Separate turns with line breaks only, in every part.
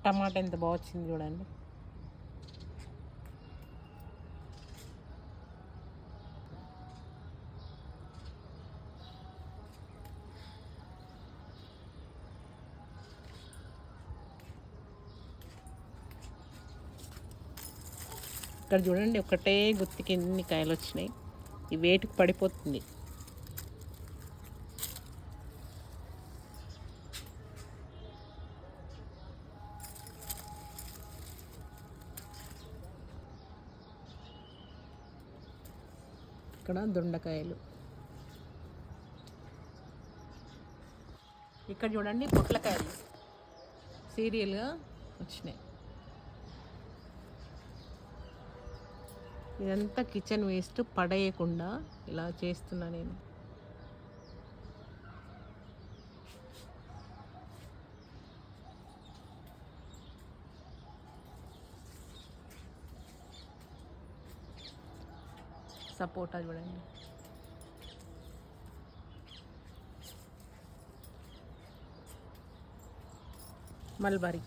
టమాటా ఎంత బాగా వచ్చింది చూడండి. ఇక్కడ చూడండి, ఒకటే గుత్తికి ఎన్ని కాయలు వచ్చినాయి. ఈ వేటుకు పడిపోతుంది. ఇక్కడ దొండకాయలు. ఇక్కడ చూడండి పొట్లకాయలు సీరియల్గా వచ్చినాయి. ఇదంతా కిచెన్ వేస్ట్ పడేయకుండా ఇలా చేస్తున్నా నేను. సపోటా చూడండి. మల్బరీ.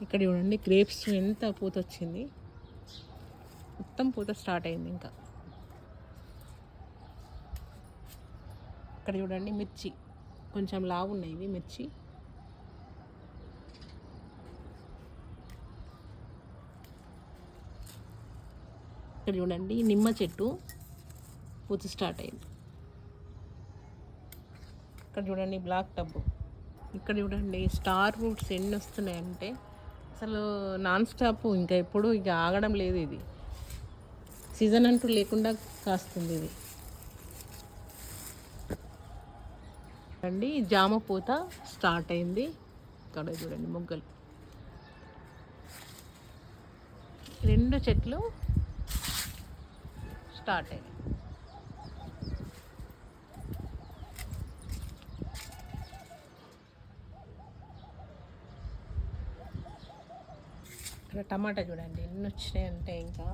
ఇక్కడ చూడండి గ్రేప్స్ ఎంత పూత వచ్చింది. మొత్తం పూత స్టార్ట్ అయింది. ఇంకా ఇక్కడ చూడండి మిర్చి కొంచెం లావు ఉన్నాయి ఇవి మిర్చి. ఇక్కడ చూడండి నిమ్మ చెట్టు పూత స్టార్ట్ అయింది. ఇక్కడ చూడండి బ్లాక్ టబ్బు. ఇక్కడ చూడండి స్టార్ ఫ్రూట్స్ ఎన్ని వస్తున్నాయంటే అసలు నాన్ స్టాప్, ఇంకా ఎప్పుడు ఇక ఆగడం లేదు. ఇది సీజన్ అంటూ లేకుండా కాస్తుంది ఇది. అండి జామ పూత స్టార్ట్ అయింది. ఇక్కడ చూడండి మొగ్గలు. 2 చెట్లు స్టార్ట్ అయ్యాయి. ఇక్కడ టమాటా చూడండి ఎన్ని వచ్చినాయి అంటే ఇంకా